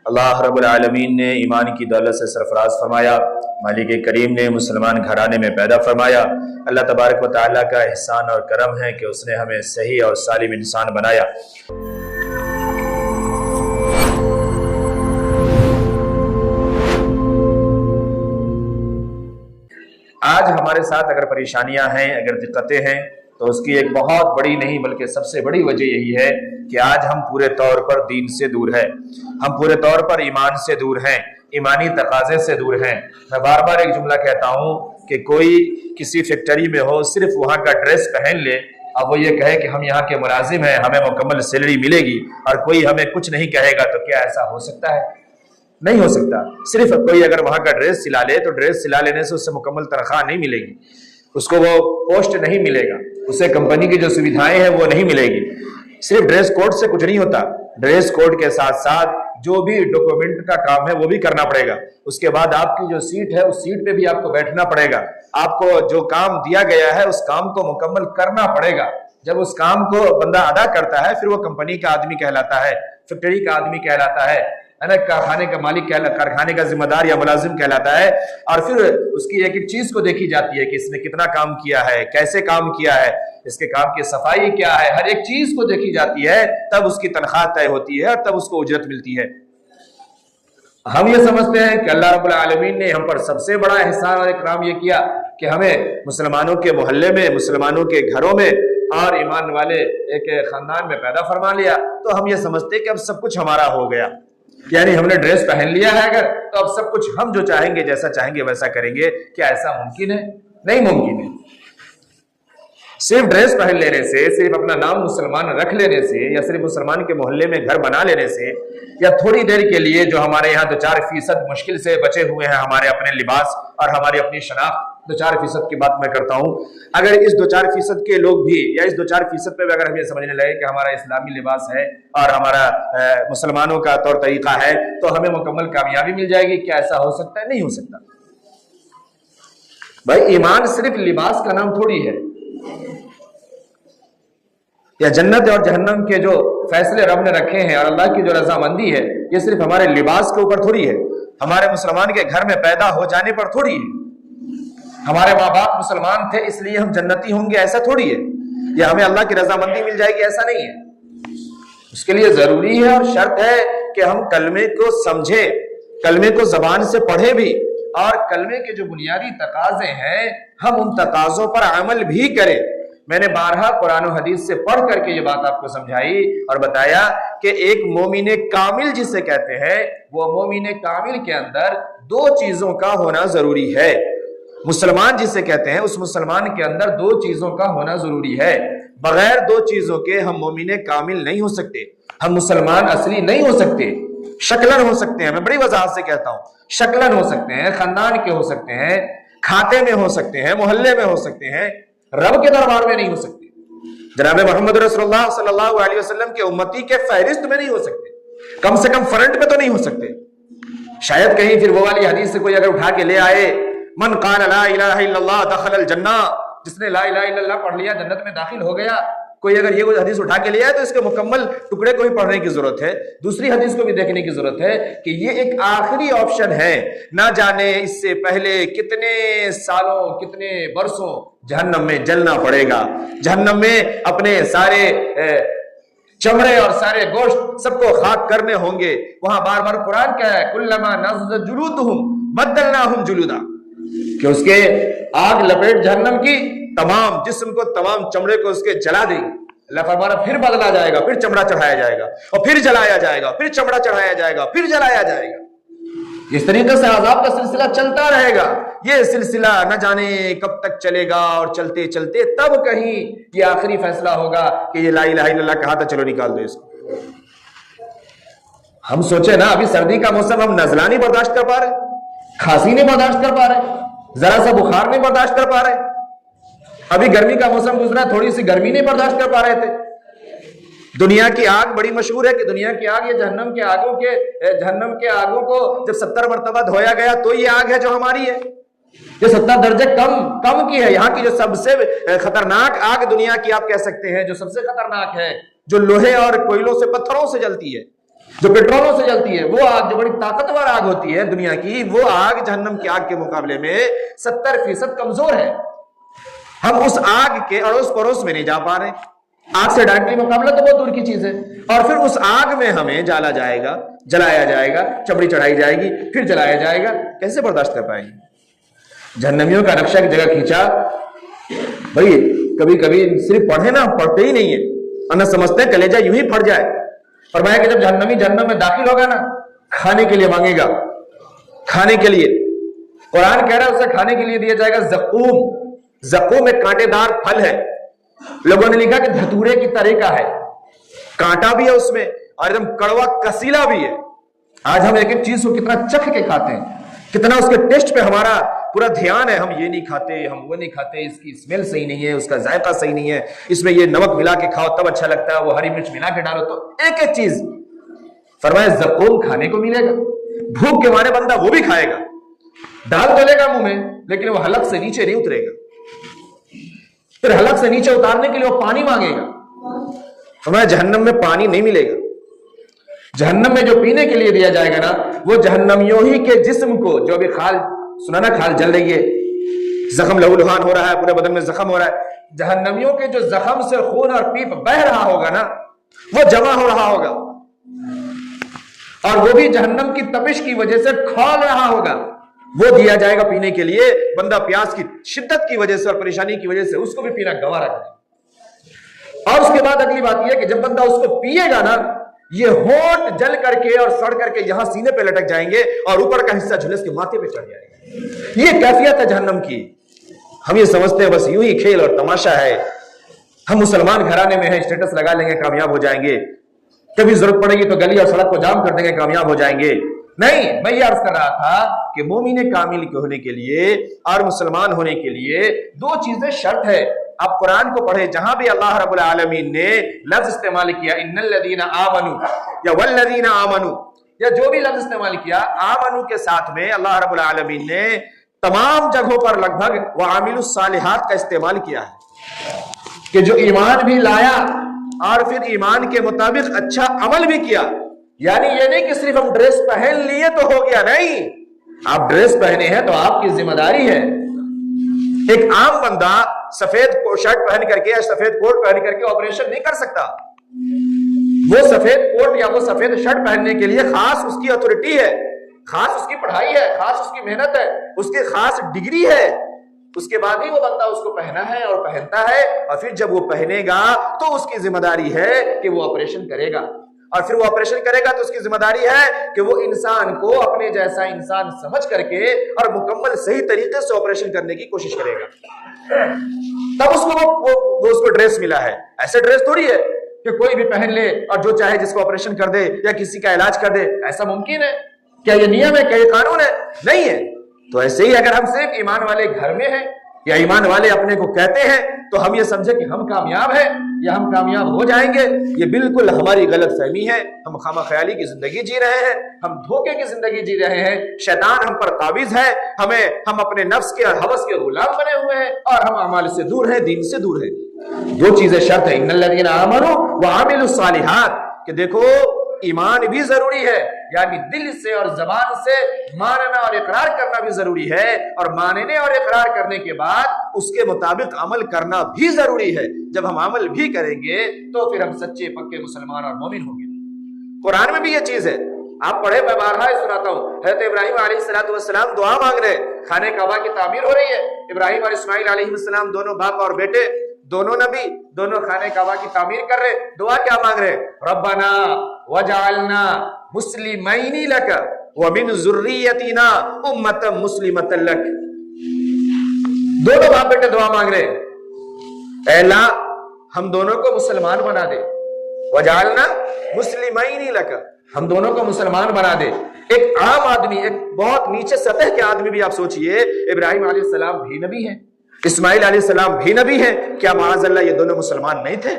اللہ رب العالمین نے ایمان کی دولت سے سرفراز فرمایا، مالک کریم نے مسلمان گھرانے میں پیدا فرمایا۔ اللہ تبارک و تعالیٰ کا احسان اور کرم ہے کہ اس نے ہمیں صحیح اور سالم انسان بنایا۔ آج ہمارے ساتھ اگر پریشانیاں ہیں، اگر دقتیں ہیں، تو اس کی ایک بہت بڑی نہیں بلکہ سب سے بڑی وجہ یہی ہے کہ آج ہم پورے طور پر دین سے دور ہیں، ہم پورے طور پر ایمان سے دور ہیں، ایمانی تقاضے سے دور ہیں۔ میں بار بار ایک جملہ کہتا ہوں کہ کوئی کسی فیکٹری میں ہو، صرف وہاں کا ڈریس پہن لے، اب وہ یہ کہے کہ ہم یہاں کے ملازم ہیں، ہمیں مکمل سیلری ملے گی، اور کوئی ہمیں کچھ نہیں کہے گا، تو کیا ایسا ہو سکتا ہے؟ نہیں ہو سکتا۔ صرف کوئی اگر وہاں کا ڈریس سلا لے تو ڈریس سلا لینے سے اس سے مکمل تنخواہ نہیں ملے گی، اس کو وہ پوسٹ نہیں ملے گا، اسے کمپنی کی جو سویدھائیں ہیں وہ نہیں ملے گی۔ صرف ڈریس کوڈ سے کچھ نہیں ہوتا، ڈریس کوڈ کے ساتھ ساتھ جو بھی ڈاکومنٹ کا کام ہے وہ بھی کرنا پڑے گا۔ اس کے بعد آپ کی جو سیٹ ہے اس سیٹ پہ بھی آپ کو بیٹھنا پڑے گا، آپ کو جو کام دیا گیا ہے اس کام کو مکمل کرنا پڑے گا۔ جب اس کام کو بندہ ادا کرتا ہے پھر وہ کمپنی کا آدمی کہلاتا ہے، فیکٹری کا آدمی کہلاتا ہے، کارخانے کا مالک کارخانے کا ذمہ دار یا ملازم کہلاتا ہے۔ اور پھر اس کی ایک ایک چیز کو دیکھی جاتی ہے کہ اس نے کتنا کام کیا ہے، کیسے کام کیا ہے، اس کے کام کی صفائی کیا ہے، ہر ایک چیز کو دیکھی جاتی ہے، تب اس کی تنخواہ طے ہوتی ہے اور تب اس کو اجرت ملتی ہے۔ ہم یہ سمجھتے ہیں کہ اللہ رب العالمین نے ہم پر سب سے بڑا احسان اور اکرام یہ کیا کہ ہمیں مسلمانوں کے محلے میں، مسلمانوں کے گھروں میں اور ایمان والے ایک خاندان میں پیدا فرما لیا، تو ہم یہ سمجھتے ہیں کہ اب سب کچھ ہمارا ہو گیا، یعنی ہم نے ڈریس پہن لیا ہے اگر، تو اب سب کچھ ہم جو چاہیں گے، جیسا چاہیں گے ویسا کریں گے۔ کیا ایسا ممکن ہے؟ نہیں ممکن ہے۔ صرف ڈریس پہن لینے سے، صرف اپنا نام مسلمان رکھ لینے سے، یا صرف مسلمان کے محلے میں گھر بنا لینے سے، یا تھوڑی دیر کے لیے جو ہمارے یہاں 2-4% مشکل سے بچے ہوئے ہیں ہمارے اپنے لباس اور ہماری اپنی شناخت، 2-4% کی بات میں کرتا ہوں، اگر اس 2-4% کے لوگ بھی، یا اس 2-4% پہ بھی اگر ہم یہ سمجھنے لگے کہ ہمارا اسلامی لباس ہے اور ہمارا مسلمانوں کا طور طریقہ ہے تو ہمیں مکمل کامیابی مل جائے گی، کیا ایسا ہو سکتا ہے؟ نہیں ہو سکتا۔ بھائی ایمان صرف لباس کا نام تھوڑی ہے، یا جنت اور جہنم کے جو فیصلے رب نے رکھے ہیں اور اللہ کی جو رضامندی ہے، یہ صرف ہمارے لباس کے اوپر تھوڑی ہے، ہمارے مسلمان کے گھر میں پیدا ہو جانے پر تھوڑی ہے، ہمارے ماں باپ مسلمان تھے اس لیے ہم جنتی ہوں گے ایسا تھوڑی ہے، یا ہمیں اللہ کی رضامندی مل جائے گی ایسا نہیں ہے۔ اس کے لیے ضروری ہے اور شرط ہے کہ ہم کلمے کو سمجھیں، کلمے کو زبان سے پڑھیں بھی، اور کلمے کے جو بنیادی تقاضے ہیں ہم ان تقاضوں پر عمل بھی کریں۔ میں نے بارہا قرآن و حدیث سے پڑھ کر کے یہ بات آپ کو سمجھائی اور بتایا کہ ایک مومن کامل جسے کہتے ہیں، وہ مومن کامل کے اندر 2 چیزوں کا ہونا ضروری ہے۔ مسلمان جسے کہتے ہیں اس مسلمان کے اندر 2 چیزوں کا ہونا ضروری ہے۔ بغیر 2 چیزوں کے ہم مومن کامل نہیں ہو سکتے، ہم مسلمان اصلی نہیں ہو سکتے۔ شکلن ہو سکتے ہیں، میں بڑی وضاحت سے کہتا ہوں، شکلن ہو سکتے ہیں، خاندان کے ہو سکتے ہیں، کھاتے میں ہو سکتے ہیں، محلے میں ہو سکتے ہیں، رب کے دربار میں نہیں ہو سکتے، جناب محمد رسول اللہ صلی اللہ علیہ وسلم کے امتی کے فہرست میں نہیں ہو سکتے، کم سے کم فرنٹ میں تو نہیں ہو سکتے۔ شاید کہیں پھر وہ والی حدیث سے کوئی اگر اٹھا کے لے آئے، من قال لا الہ الا اللہ دخل الجنہ، جس نے لا الہ الا اللہ پڑھ لیا جنت میں داخل ہو گیا، کوئی اگر یہ حدیث اٹھا کے لیا ہے تو اس کے مکمل ٹکڑے کو بھی پڑھنے کی ضرورت ہے، دوسری حدیث کو بھی دیکھنے کی ضرورت ہے کہ یہ ایک آخری آپشن ہے، نہ جانے اس سے پہلے کتنے سالوں کتنے برسوں جہنم میں جلنا پڑے گا، جہنم میں اپنے سارے چمڑے اور سارے گوشت سب کو خاک کرنے ہوں گے۔ وہاں بار بار قرآن کیا ہے، کلما نضجت جلودہم بدلناہم جلودا، کہ اس کے آگ لپیٹ جہنم کی تمام جسم کو، تمام چمڑے کو اس کے جلا دے گی۔ اللہ فرمانا پھر بدلا جائے گا، پھر چمڑا چڑھایا جائے گا، اور پھر جلایا جائے گا، پھر چمڑا چڑھایا جائے گا، پھر جلایا جائے گا۔ اس طریقے سے عذاب کا سلسلہ چلتا رہے گا۔ یہ سلسلہ نہ جانے کب تک چلے گا، اور چلتے چلتے تب کہیں یہ آخری فیصلہ ہوگا کہ یہ لا الہ الا اللہ کہا تھا، چلو نکال دو اس کو۔ ہم سوچے نا، ابھی سردی کا موسم، ہم نزلہ نہیں برداشت کر پا رہے، کھانسی نہیں برداشت کر پا رہے، ذرا سا بخار نہیں برداشت کر پا رہے، ابھی گرمی کا موسم گزرا، تھوڑی سی گرمی نہیں برداشت کر پا رہے تھے۔ دنیا کی آگ بڑی مشہور ہے کہ دنیا کی آگ، یہ جہنم کے آگوں کو جب 70 مرتبہ دھویا گیا تو یہ آگ ہے جو ہماری ہے، یہ 70 درجے کم کی ہے۔ یہاں کی جو سب سے خطرناک آگ دنیا کی آپ کہہ سکتے ہیں، جو سب سے خطرناک ہے، جو لوہے اور کوئلوں سے، پتھروں سے جلتی ہے، جو پیٹرولوں سے جلتی ہے وہ آگ، جو بڑی طاقتور آگ ہوتی ہے دنیا کی، وہ آگ جہنم کی آگ کے مقابلے میں 70% کمزور ہے. ہم اس آگ کے اڑوس پڑوس میں نہیں جا پا رہے. آگ سے ڈائریکٹلی مقابلہ تو بہت دور کی چیز ہے، اور پھر اس آگ میں ہمیں جالا جائے گا، جلایا جائے گا، چمڑی چڑھائی جائے گی، پھر جلایا جائے گا. کیسے برداشت کر پائیں گے؟ جہنمیوں کا نقشہ کی جگہ کھینچا. بھائی کبھی کبھی صرف پڑھے نا، پڑھتے ہی نہیں ہے اور نہ سمجھتے ہیں، کلیجہ یوں ہی پھٹ جائے. فرمایا کہ جب جہنمی جہنم میں داخل ہوگا نا، کھانے کے لیے مانگے گا، کھانے کے لیے. قرآن کہہ رہا ہے اسے کھانے کے لیے دیا جائے گا زقوم. زقوم ایک کانٹے دار پھل ہے. لوگوں نے لکھا کہ دھتورے کی طرح کا ہے، کانٹا بھی ہے اس میں اور ایک دم کڑوا کسیلا بھی ہے. آج ہم ایک ایک چیز کو کتنا چکھ کے کھاتے ہیں، کتنا اس کے ٹیسٹ پہ ہمارا پورا دھیان ہے. ہم یہ نہیں کھاتے، ہم وہ نہیں کھاتے، اس کی اسمیل صحیح نہیں ہے، اس کا ذائقہ صحیح نہیں ہے، اس میں یہ نمک ملا کے کھاؤ تب اچھا لگتا ہے، وہ ہری مرچ ملا کے ڈالو تو ایک ایک چیز. فرمایا زقوم کھانے کو ملے گا. بھوک کے مارے بندہ وہ بھی کھائے گا، ڈال تو لے گا منہ میں لیکن وہ حلق سے نیچے نہیں اترے گا. پھر حلق سے نیچے اتارنے کے لیے وہ پانی مانگے گا. فرمایا جہنم میں پانی نہیں ملے گا. جہنم میں جو پینے کے لیے دیا جائے گا نا، وہ جہنمیوں ہی کے جسم کو، جو ابھی کھال سنا نا، کھال جل رہی ہے، زخم لہو لہان ہو رہا ہے، پورے بدن میں زخم ہو رہا ہے، جہنمیوں کے جو زخم سے خون اور پیپ بہ رہا ہوگا نا، وہ جمع ہو رہا ہوگا، اور وہ بھی جہنم کی تپش کی وجہ سے کھول رہا ہوگا. وہ دیا جائے گا پینے کے لیے. بندہ پیاس کی شدت کی وجہ سے اور پریشانی کی وجہ سے اس کو بھی پینا گوارا کرے. اور اس کے بعد اگلی بات یہ ہے کہ جب بندہ اس کو پیے گا نا، یہ ہونٹ جل کر کے اور سڑ کر کے یہاں سینے پہ لٹک جائیں گے اور اوپر کا حصہ جھلس کے ماتھے پہ چڑھ جائے گا. یہ کیفیت ہے جہنم کی. ہم یہ سمجھتے ہیں بس یوں ہی کھیل اور تماشا ہے، ہم مسلمان گھرانے میں ہیں، اسٹیٹس لگا لیں گے کامیاب ہو جائیں گے، کبھی ضرورت پڑے گی تو گلی اور سڑک کو جام کر دیں گے کامیاب ہو جائیں گے. نہیں، میں یہ عرض کر رہا تھا کہ مومن کامل کے ہونے کے لیے اور مسلمان ہونے کے لیے دو چیزیں شرط ہے. آپ قرآن کو پڑھیں، جہاں بھی اللہ رب العالمین نے لفظ استعمال کیا ان الذین آمنوا یا والذین آمنوا، یا جو بھی لفظ استعمال کیا آمنو کے ساتھ میں اللہ رب العالمین نے تمام جگہوں پر لگ بھگ وعاملوا الصالحات کا استعمال کیا ہے، کہ جو ایمان بھی لایا اور پھر ایمان کے مطابق اچھا عمل بھی کیا. یعنی یہ نہیں کہ صرف ہم ڈریس پہن لیے تو ہو گیا، نہیں، آپ ڈریس پہنے ہیں تو آپ کی ذمہ داری ہے. ایک عام بندہ سفید شرٹ پہن کر کے یا سفید کوٹ پہن کر کے آپریشن نہیں کر سکتا. وہ سفید کوٹ یا وہ سفید شرٹ پہننے کے لیے خاص اس کی اتھارٹی ہے، خاص اس کی پڑھائی ہے، خاص اس کی محنت ہے، اس کی خاص ڈگری ہے. اس کے بعد ہی وہ بندہ اس کو پہنا ہے اور پہنتا ہے، اور پھر جب وہ پہنے گا تو اس کی ذمہ داری ہے کہ وہ آپریشن کرے گا، اور پھر وہ آپریشن کرے گا تو اس کی ذمہ داری ہے کہ وہ انسان کو اپنے جیسا انسان سمجھ کر کے اور مکمل صحیح طریقے سے آپریشن کرنے کی کوشش کرے گا. تب اس کو وہ اس کو ڈریس ملا ہے. ایسے ڈریس تھوڑی ہے کہ کوئی بھی پہن لے اور جو چاہے جس کو آپریشن کر دے یا کسی کا علاج کر دے. ایسا ممکن ہے؟ کیا یہ نیم ہے؟ کیا یہ قانون ہے؟ نہیں ہے. تو ایسے ہی اگر ہم صرف ایمان والے گھر میں ہیں یا ایمان والے اپنے کو کہتے ہیں تو ہم یہ سمجھے کہ ہم کامیاب ہیں یا ہم کامیاب ہو جائیں گے. یہ بالکل ہماری غلط فہمی ہے. ہم خامہ خیالی کی زندگی جی رہے ہیں، ہم دھوکے کی زندگی جی رہے ہیں. شیطان ہم پر قابض ہے، ہم اپنے نفس کے اور ہوس کے غلام بنے ہوئے ہیں اور ہم اعمال سے دور ہیں، دین سے دور ہیں. دو چیزیں شرط ہے، ان الذین آمنوا وعملوا الصالحات، کہ دیکھو ایمان بھی ضروری ہے، یعنی دل سے اور زبان سے ماننا اور اقرار کرنا بھی ضروری ہے، اور ماننے اور اقرار کرنے کے بعد اس کے مطابق عمل کرنا بھی ضروری ہے. جب ہم عمل بھی کریں گے تو پھر ہم سچے پکے مسلمان اور مومن ہوں گے. قرآن میں بھی یہ چیز ہے، آپ پڑھے، میں بارہا سناتا ہوں. حضرت ابراہیم علیہ السلام دعا مانگ رہے، خانہ کعبہ کی تعمیر ہو رہی ہے. ابراہیم اور اسماعیل علیہ السلام دونوں باپ اور بیٹے، دونوں نبی، دونوں خانہ کعبہ کی تعمیر کر رہے. دعا کیا مانگ رہے؟ ربنا وجعلنا مسلمین لک ومن ذریتنا امۃ مسلمۃ لک. دونوں باپ بیٹے دعا مانگ رہے، اے اللہ ہم دونوں کو مسلمان بنا دے. وجعلنا مسلمین لک، ہم دونوں کو مسلمان بنا دے. ایک عام آدمی، ایک بہت نیچے سطح کے آدمی بھی آپ سوچئے، ابراہیم علیہ السلام بھی نبی ہیں، اسماعیل علیہ السلام بھی نبی ہیں، کیا معاذ اللہ یہ دونوں مسلمان نہیں تھے؟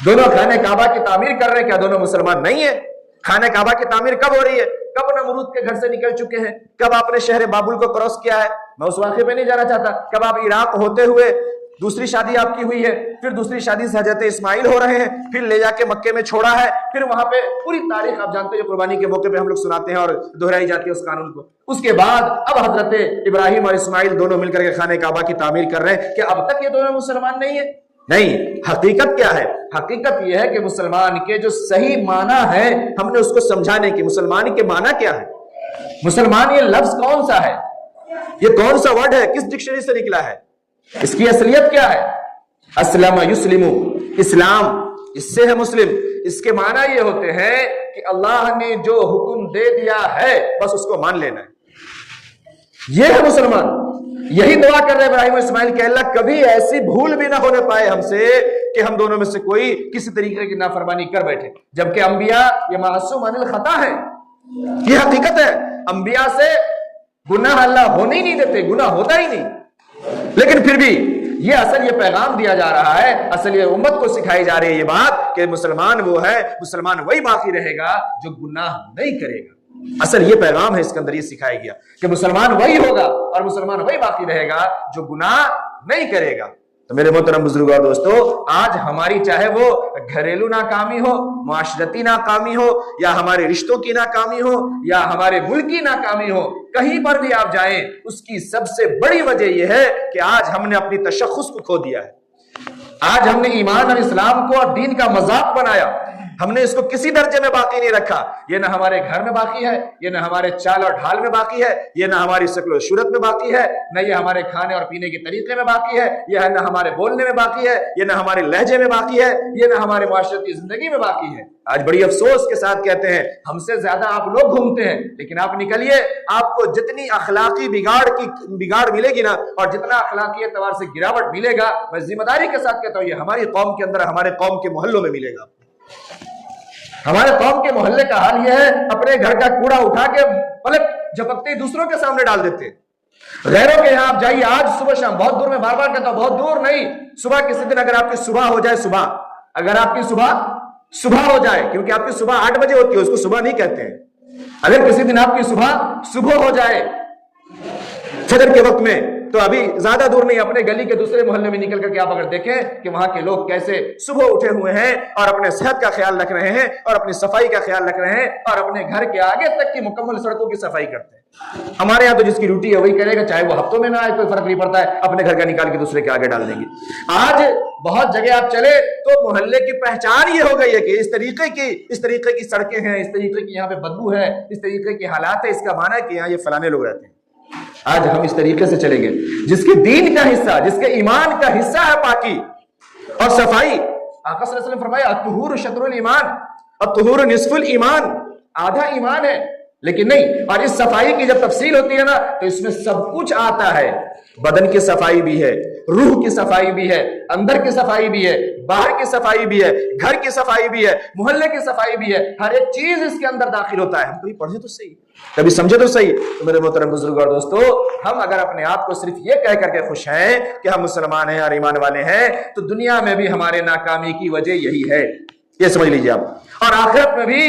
دونوں خانہ کعبہ کی تعمیر کر رہے ہیں، کیا دونوں مسلمان نہیں ہیں؟ خانہ کعبہ کی تعمیر کب ہو رہی ہے؟ کب نمرود کے گھر سے نکل چکے ہیں؟ کب آپ نے شہر بابل کو کراس کیا ہے؟ میں اس واقعے پہ نہیں جانا چاہتا. کب آپ عراق ہوتے ہوئے دوسری شادی آپ کی ہوئی ہے، پھر دوسری شادی سے حضرت اسماعیل ہو رہے ہیں، پھر لے جا کے مکے میں چھوڑا ہے، پھر وہاں پہ پوری تاریخ آپ جانتے ہیں جو قربانی کے موقع پہ ہم لوگ سناتے ہیں اور دہرائی جاتی ہے اس قانون کو۔ اس کے بعد اب حضرت ابراہیم اور اسماعیل دونوں مل کر کے خانہ کعبہ کی تعمیر کر رہے ہیں۔ کہ اب تک یہ دونوں مسلمان نہیں ہیں؟ نہیں، حقیقت کیا ہے؟ حقیقت یہ ہے کہ مسلمان کے جو صحیح معنی ہے ہم نے اس کو سمجھانے کی۔ مسلمان کے معنی کیا ہے؟ مسلمان یہ لفظ کون سا ہے؟ یہ کون سا ورڈ ہے؟ کس ڈکشنری سے نکلا ہے؟ اس کی اصلیت کیا ہے؟ اسلم یسلم، اسلام، اس سے ہے مسلم۔ اس کے معنی یہ ہوتے ہیں کہ اللہ نے جو حکم دے دیا ہے بس اس کو مان لینا ہے، یہ ہے مسلمان۔ یہی دعا کر رہے ابراہیم اور اسماعیل کہ اللہ کبھی ایسی بھول بھی نہ ہونے پائے ہم سے کہ ہم دونوں میں سے کوئی کسی طریقے کی نافرمانی کر بیٹھے، جبکہ انبیاء یہ معصوم عن الخطا ہے، یہ حقیقت ہے۔ انبیاء سے گناہ اللہ ہونے ہی نہیں دیتے، گناہ ہوتا ہی نہیں، لیکن پھر بھی یہ اصل یہ پیغام دیا جا رہا ہے، اصل یہ امت کو سکھائی جا رہی ہے یہ بات کہ مسلمان وہ ہے، مسلمان وہی باقی رہے گا جو گناہ نہیں کرے گا۔ اصل یہ پیغام ہے، اس کے اندر یہ سکھایا گیا کہ مسلمان وہی ہوگا اور مسلمان وہی باقی رہے گا جو گناہ نہیں کرے گا۔ تو میرے محترم بزرگوں اور دوستو، آج ہماری چاہے وہ گھریلو ناکامی ہو، معاشرتی ناکامی ہو، یا ہمارے رشتوں کی ناکامی ہو، یا ہمارے ملک کی ناکامی ہو، کہیں پر بھی آپ جائیں اس کی سب سے بڑی وجہ یہ ہے کہ آج ہم نے اپنی تشخص کو کھو دیا ہے۔ آج ہم نے ایمان اور اسلام کو اور دین کا مذاق بنایا، ہم نے اس کو کسی درجے میں باقی نہیں رکھا۔ یہ نہ ہمارے گھر میں باقی ہے، یہ نہ ہمارے چال اور ڈھال میں باقی ہے، یہ نہ ہماری شکل و صورت میں باقی ہے، نہ یہ ہمارے کھانے اور پینے کے طریقے میں باقی ہے، یہ نہ ہمارے بولنے میں باقی ہے، یہ نہ ہمارے لہجے میں باقی ہے، یہ نہ ہمارے معاشرتی زندگی میں باقی ہے۔ آج بڑی افسوس کے ساتھ کہتے ہیں ہم سے زیادہ آپ لوگ گھومتے ہیں، لیکن آپ نکلیے، آپ کو جتنی اخلاقی بگاڑ ملے گی نا، اور جتنا اخلاقی اعتبار سے گراوٹ ملے گا، میں ذمہ داری کے ساتھ کہتا ہوں یہ ہماری قوم کے اندر، ہمارے قوم کے محلوں میں ملے گا۔ ہمارے قوم کے محلے کا حال یہ ہے، اپنے گھر کا کوڑا اٹھا کے پلک جھپکتے دوسروں کے سامنے ڈال دیتے۔ غیروں کے یہاں آپ جائیے آج صبح شام، بہت دور میں بار بار کہتا ہوں بہت دور نہیں، صبح کسی دن اگر آپ کی صبح ہو جائے، اگر آپ کی صبح ہو جائے، کیونکہ آپ کی صبح 8 بجے ہوتی ہے، اس کو صبح نہیں کہتے ہیں، اگر کسی دن آپ کی صبح ہو جائے فجر کے وقت میں، تو ابھی زیادہ دور نہیں، اپنے گلی کے دوسرے محلے میں نکل کر کے آپ اگر دیکھیں کہ وہاں کے لوگ کیسے صبح اٹھے ہوئے ہیں اور اپنے صحت کا خیال رکھ رہے ہیں اور اپنی صفائی کا خیال رکھ رہے ہیں اور اپنے گھر کے آگے تک کی مکمل سڑکوں کی صفائی کرتے ہیں۔ ہمارے یہاں تو جس کی ڈیوٹی ہے وہی کرے گا، چاہے وہ ہفتوں میں نہ آئے، کوئی فرق نہیں پڑتا ہے، اپنے گھر کا نکال کے دوسرے کے آگے ڈال دیں گے۔ آج بہت جگہ آپ چلے تو محلے کی پہچان یہ ہو گئی ہے کہ اس طریقے کی سڑکیں ہیں، اس طریقے کی یہاں پہ بدبو ہے، اس طریقے کے حالات ہے، اس کا معنی ہے کہ یہاں یہ فلانے لوگ رہتے ہیں۔ آج ہم اس طریقے سے چلیں گے، جس کے دین کا حصہ، جس کے ایمان کا حصہ ہے پاکی اور صفائی۔ آقا صلی اللہ علیہ وسلم فرمایا الطہور شطر الایمان، الطہور نصف الایمان، آدھا ایمان ہے، لیکن نہیں۔ اور اس صفائی کی جب تفصیل ہوتی ہے نا تو اس میں سب کچھ آتا ہے، بدن کی صفائی بھی ہے، روح کی صفائی بھی ہے، اندر کی صفائی بھی ہے، باہر کی صفائی بھی ہے، گھر کی صفائی بھی ہے، محلے کی صفائی بھی ہے، ہر ایک چیز اس کے اندر داخل ہوتا ہے۔ ہم کبھی پڑھے تو صحیح، کبھی سمجھے تو صحیح۔ تو میرے محترم بزرگ اور دوستو، ہم اگر اپنے آپ کو صرف یہ کہہ کر کے خوش ہیں کہ ہم مسلمان ہیں اور ایمان والے ہیں، تو دنیا میں بھی ہمارے ناکامی کی وجہ یہی ہے، یہ سمجھ لیجیے آپ، اور آخرت میں بھی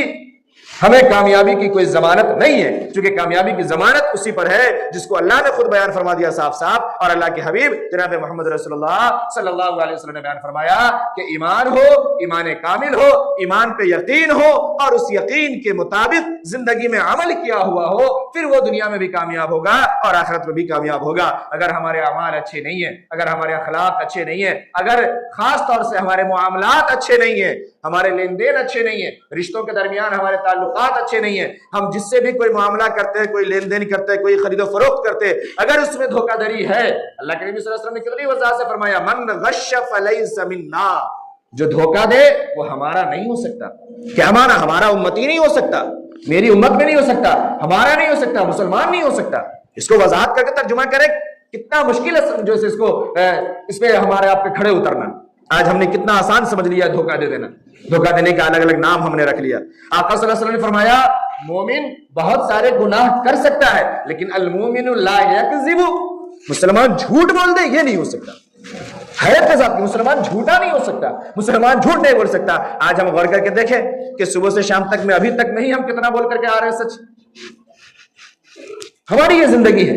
ہمیں کامیابی کی کوئی ضمانت نہیں ہے، چونکہ کامیابی کی ضمانت اسی پر ہے جس کو اللہ نے خود بیان فرما دیا صاف صاف، اور اللہ کے حبیب جناب محمد رسول اللہ صلی اللہ علیہ وسلم نے بیان فرمایا کہ ایمان ہو، ایمان کامل ہو، ایمان پہ یقین ہو، اور اس یقین کے مطابق زندگی میں عمل کیا ہوا ہو، پھر وہ دنیا میں بھی کامیاب ہوگا اور آخرت میں بھی کامیاب ہوگا۔ اگر ہمارے اعمال اچھے نہیں ہیں، اگر ہمارے اخلاق اچھے نہیں ہیں، اگر خاص طور سے ہمارے معاملات اچھے نہیں ہیں، ہمارے لین دین اچھے نہیں ہیں، رشتوں کے درمیان ہمارے تعلقات اچھے نہیں ہیں، ہم جس سے بھی کوئی معاملہ کرتے ہیں، کوئی لین دین کرتے ہیں، کوئی خرید و فروخت کرتے ہیں، اگر اس میں دھوکہ دھڑی ہے، اللہ کے نبی صلی اللہ علیہ وسلم نے کتنی وضاحت سے فرمایا من غش فلیس منا، جو دھوکہ دے وہ ہمارا نہیں ہو سکتا۔ کیا معنی؟ ہمارا امتی نہیں ہو سکتا، میری امت میں نہیں ہو سکتا، ہمارا نہیں ہو سکتا، مسلمان نہیں ہو سکتا۔ اس کو وضاحت کر کے ترجمہ کرے، کتنا مشکل ہے جو اس پہ ہمارے آپ پہ کھڑے اترنا۔ آج ہم نے کتنا آسان سمجھ لیا دھوکہ دے دینا، دھوکہ دینے کا الگ الگ نام ہم نے رکھ لیا۔ آقا صلی اللہ علیہ وسلم نے فرمایا مومن بہت سارے گناہ کر سکتا ہے لیکن المومن لا یکذب، مسلمان جھوٹ بول دے یہ نہیں ہو سکتا۔ حیرت کے ساتھ مسلمان جھوٹا نہیں ہو سکتا، مسلمان جھوٹ نہیں بول سکتا۔ آج ہم غور کر کے دیکھیں کہ صبح سے شام تک میں ابھی تک نہیں ہم کتنا بول کر کے آ رہے ہیں سچ۔ ہماری یہ زندگی ہے،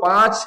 5